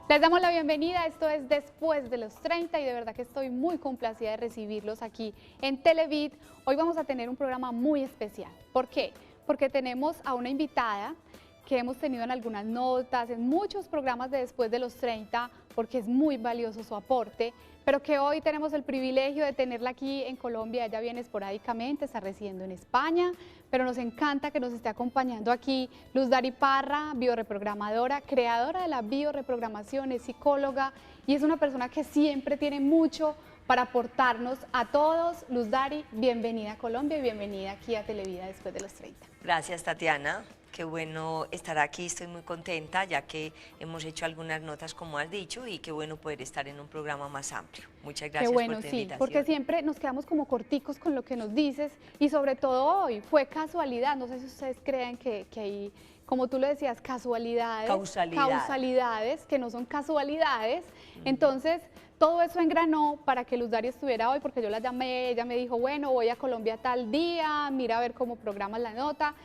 Les damos la bienvenida, esto es Después de los 30 y de verdad que estoy muy complacida de recibirlos aquí en Televid. Hoy vamos a tener un programa muy especial. ¿Por qué? Porque tenemos a una invitada que hemos tenido en algunas notas, en muchos programas de Después de los 30, porque es muy valioso su aporte, pero que hoy tenemos el privilegio de tenerla aquí en Colombia. Ella viene esporádicamente, está residiendo en España, pero nos encanta que nos esté acompañando aquí Luz Dari Parra, bioreprogramadora, creadora de la bioreprogramación, es psicóloga y es una persona que siempre tiene mucho para aportarnos a todos. Luz Dari, bienvenida a Colombia y bienvenida aquí a Televida Después de los 30. Gracias, Tatiana. Qué bueno estar aquí, estoy muy contenta ya que hemos hecho algunas notas como has dicho y qué bueno poder estar en un programa más amplio. Muchas gracias por tu invitación. Porque siempre nos quedamos como corticos con lo que nos dices y sobre todo hoy fue casualidad, no sé si ustedes creen que hay, como tú lo decías, causalidades que no son casualidades, entonces todo eso engranó para que Luz Dari estuviera hoy porque yo la llamé, ella me dijo, bueno, voy a Colombia tal día, mira a ver cómo programas la nota.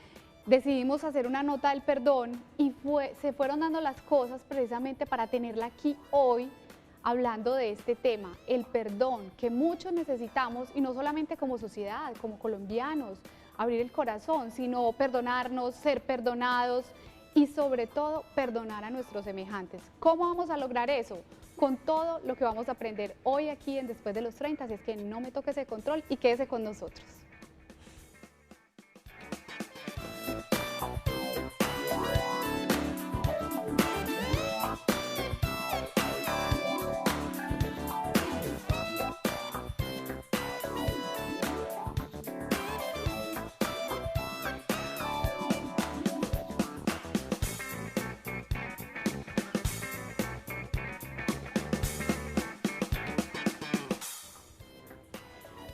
Decidimos hacer una nota del perdón y se fueron dando las cosas precisamente para tenerla aquí hoy hablando de este tema, el perdón, que muchos necesitamos y no solamente como sociedad, como colombianos, abrir el corazón, sino perdonarnos, ser perdonados y sobre todo perdonar a nuestros semejantes. ¿Cómo vamos a lograr eso? Con todo lo que vamos a aprender hoy aquí en Después de los 30, así es que no me toque ese control y quédese con nosotros.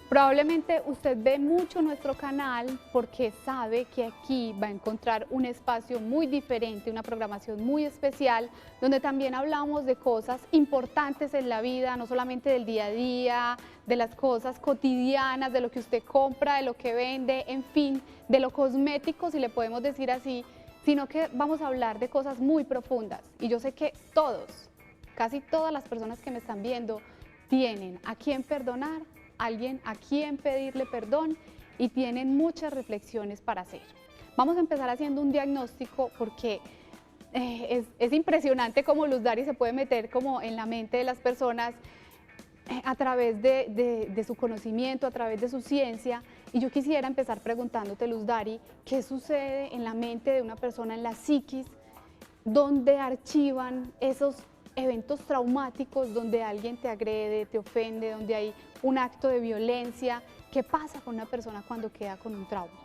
Probablemente usted ve mucho nuestro canal porque sabe que aquí va a encontrar un espacio muy diferente, una programación muy especial, donde también hablamos de cosas importantes en la vida, no solamente del día a día, de las cosas cotidianas, de lo que usted compra, de lo que vende, en fin, de lo cosmético, si le podemos decir así, sino que vamos a hablar de cosas muy profundas. Y yo sé que todos, casi todas las personas que me están viendo, tienen a quién perdonar, alguien a quien pedirle perdón y tienen muchas reflexiones para hacer. Vamos a empezar haciendo un diagnóstico porque es impresionante cómo Luz Dari se puede meter como en la mente de las personas a través de su conocimiento, a través de su ciencia. Y yo quisiera empezar preguntándote, Luz Dari, ¿qué sucede en la mente de una persona, en la psiquis, donde archivan esos eventos traumáticos, donde alguien te agrede, te ofende, donde hay un acto de violencia? ¿Qué pasa con una persona cuando queda con un trauma?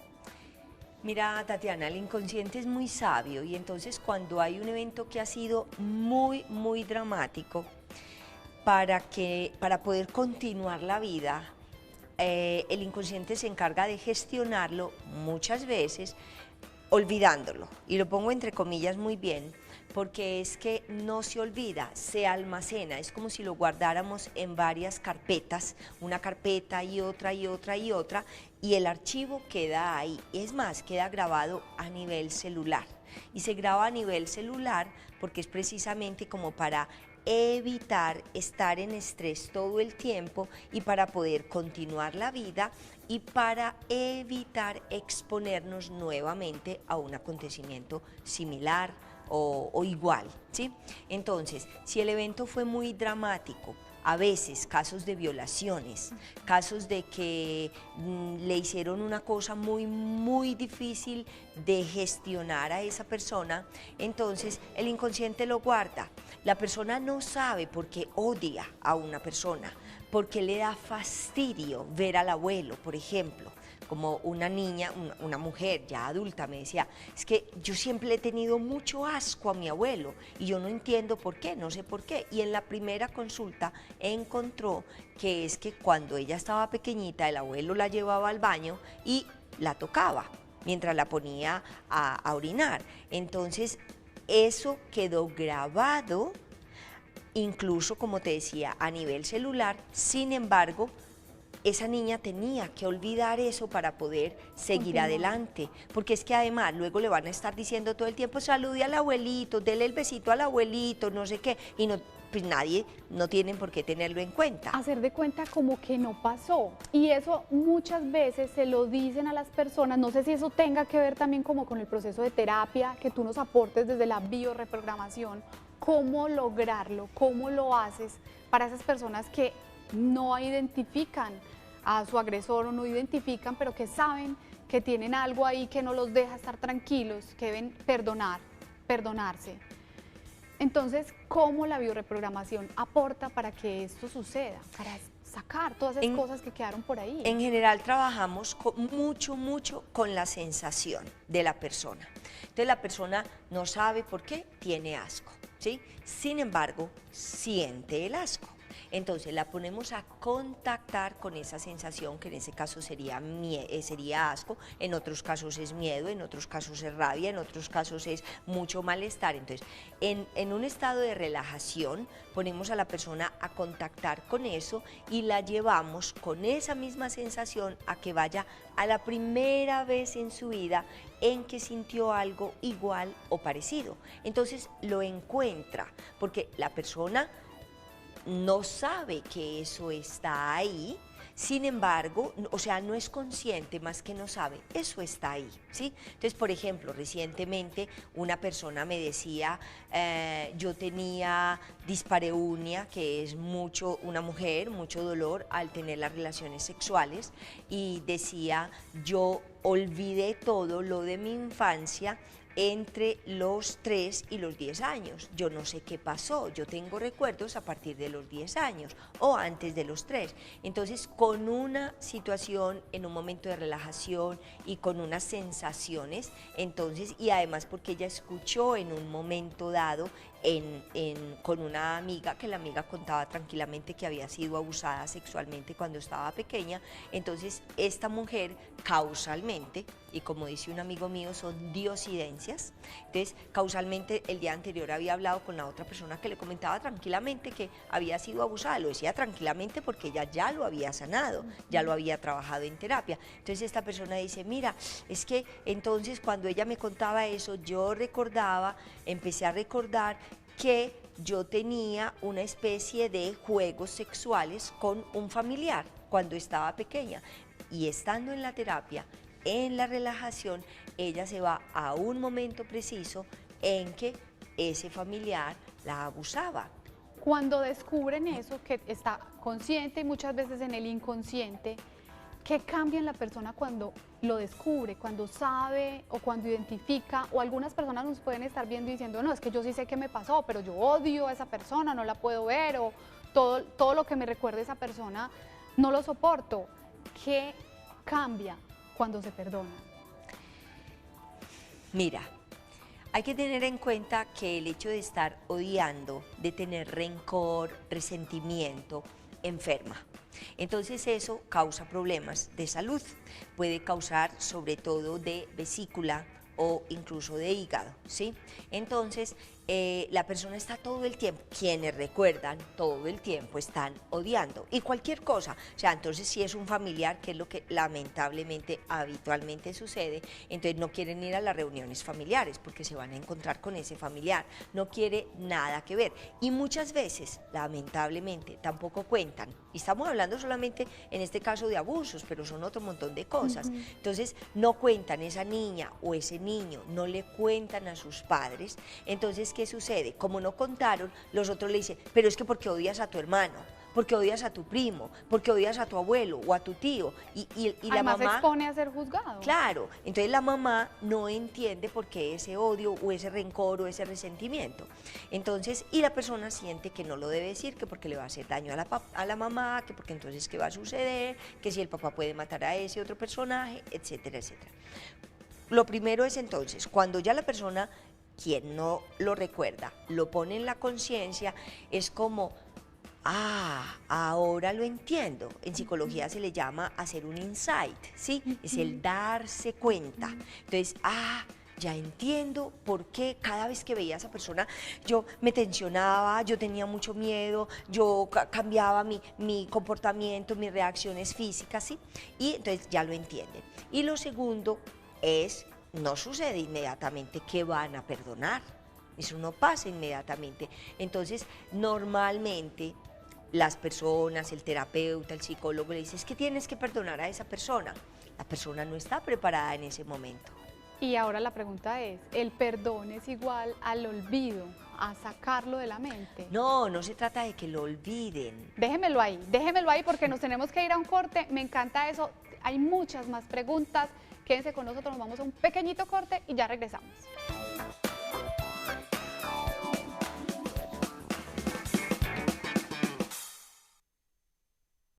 Mira, Tatiana, el inconsciente es muy sabio y entonces cuando hay un evento que ha sido muy dramático, para poder continuar la vida, el inconsciente se encarga de gestionarlo muchas veces olvidándolo, y lo pongo entre comillas muy bien, porque es que no se olvida, se almacena, es como si lo guardáramos en varias carpetas, una carpeta y otra y otra y otra, y el archivo queda ahí, es más, queda grabado a nivel celular, y se graba a nivel celular porque es precisamente como para evitar estar en estrés todo el tiempo y para poder continuar la vida y para evitar exponernos nuevamente a un acontecimiento similar o igual, ¿sí? Entonces, si el evento fue muy dramático, a veces casos de violaciones, casos de que le hicieron una cosa muy difícil de gestionar a esa persona, entonces el inconsciente lo guarda. La persona no sabe por qué odia a una persona, porque le da fastidio ver al abuelo, por ejemplo. Como una niña, una mujer ya adulta me decía, es que yo siempre le he tenido mucho asco a mi abuelo y yo no entiendo por qué, no sé por qué. Y en la primera consulta encontró que es que cuando ella estaba pequeñita el abuelo la llevaba al baño y la tocaba mientras la ponía a orinar. Entonces eso quedó grabado, incluso como te decía, a nivel celular. Sin embargo, esa niña tenía que olvidar eso para poder seguir Continuar. adelante, porque es que además luego le van a estar diciendo todo el tiempo, salude al abuelito, dele el besito al abuelito, no sé qué, y no, pues nadie, no tienen por qué tenerlo en cuenta. Hacer de cuenta como que no pasó. Y eso muchas veces se lo dicen a las personas, no sé si eso tenga que ver también como con el proceso de terapia, que tú nos aportes desde la bioreprogramación, cómo lograrlo, cómo lo haces para esas personas que no identifican a su agresor o no identifican, pero que saben que tienen algo ahí que no los deja estar tranquilos, que deben perdonarse. Entonces, ¿cómo la bioreprogramación aporta para que esto suceda, para sacar todas esas cosas que quedaron por ahí? En general trabajamos mucho con la sensación de la persona. Entonces la persona no sabe por qué tiene asco, ¿sí? Sin embargo, siente el asco. Entonces la ponemos a contactar con esa sensación, que en ese caso sería asco, en otros casos es miedo, en otros casos es rabia, en otros casos es mucho malestar. Entonces, en un estado de relajación, ponemos a la persona a contactar con eso y la llevamos con esa misma sensación a que vaya a la primera vez en su vida en que sintió algo igual o parecido. Entonces lo encuentra, porque la persona no sabe que eso está ahí, sin embargo, o sea, no es consciente, más que no sabe, eso está ahí, ¿sí? Entonces, por ejemplo, recientemente una persona me decía, yo tenía dispareunia, que es una mujer, mucho dolor al tener las relaciones sexuales, y decía, yo olvidé todo lo de mi infancia entre los 3 y los 10 años. Yo no sé qué pasó, yo tengo recuerdos a partir de los 10 años o antes de los 3. Entonces, con una situación en un momento de relajación y con unas sensaciones, entonces, y además porque ella escuchó en un momento dado con una amiga, que la amiga contaba tranquilamente que había sido abusada sexualmente cuando estaba pequeña, entonces esta mujer causalmente, y como dice un amigo mío, son diosidencias, entonces causalmente el día anterior había hablado con la otra persona que le comentaba tranquilamente que había sido abusada, lo decía tranquilamente porque ella ya lo había sanado, ya lo había trabajado en terapia. Entonces esta persona dice, mira, es que entonces cuando ella me contaba eso, yo empecé a recordar que yo tenía una especie de juegos sexuales con un familiar cuando estaba pequeña, y estando en la terapia, en la relajación, ella se va a un momento preciso en que ese familiar la abusaba. Cuando descubren eso, que está consciente y muchas veces en el inconsciente, ¿qué cambia en la persona cuando lo descubre, cuando sabe o cuando identifica? O algunas personas nos pueden estar viendo y diciendo, no, es que yo sí sé qué me pasó, pero yo odio a esa persona, no la puedo ver, o todo lo que me recuerde esa persona no lo soporto. ¿Qué cambia cuando se perdona? Mira, hay que tener en cuenta que el hecho de estar odiando, de tener rencor, resentimiento, enferma. Entonces eso causa problemas de salud, puede causar sobre todo de vesícula o incluso de hígado, ¿sí? Entonces la persona está todo el tiempo, quienes recuerdan, todo el tiempo están odiando, y cualquier cosa, o sea, entonces si es un familiar, que es lo que lamentablemente habitualmente sucede, entonces no quieren ir a las reuniones familiares porque se van a encontrar con ese familiar, no quiere nada que ver, y muchas veces, lamentablemente, tampoco cuentan, y estamos hablando solamente en este caso de abusos, pero son otro montón de cosas, entonces no cuentan, esa niña o ese niño no le cuentan a sus padres, entonces ¿qué sucede? Como no contaron, los otros le dicen, pero es que porque odias a tu hermano, porque odias a tu primo, porque odias a tu abuelo o a tu tío, y la Además mamá se expone a ser juzgado. Claro, entonces la mamá no entiende por qué ese odio o ese rencor o ese resentimiento. Entonces, y la persona siente que no lo debe decir, que porque le va a hacer daño a la mamá, que porque entonces qué va a suceder, que si el papá puede matar a ese otro personaje, etcétera, etcétera. Lo primero es entonces, cuando ya la persona, quien no lo recuerda, lo pone en la conciencia, es como, ahora lo entiendo. En psicología se le llama hacer un insight, ¿sí? Es el darse cuenta. Entonces, ya entiendo por qué cada vez que veía a esa persona yo me tensionaba, yo tenía mucho miedo, yo cambiaba mi comportamiento, mis reacciones físicas, ¿sí? Y entonces ya lo entienden. Y lo segundo es, no sucede inmediatamente que van a perdonar, eso no pasa inmediatamente. Entonces, normalmente las personas, el terapeuta, el psicólogo le dice, es que tienes que perdonar a esa persona. La persona no está preparada en ese momento. Y ahora la pregunta es, ¿el perdón es igual al olvido, a sacarlo de la mente? No, no se trata de que lo olviden. Déjemelo ahí porque nos tenemos que ir a un corte, me encanta eso, hay muchas más preguntas, quédense con nosotros, nos vamos a un pequeñito corte y ya regresamos.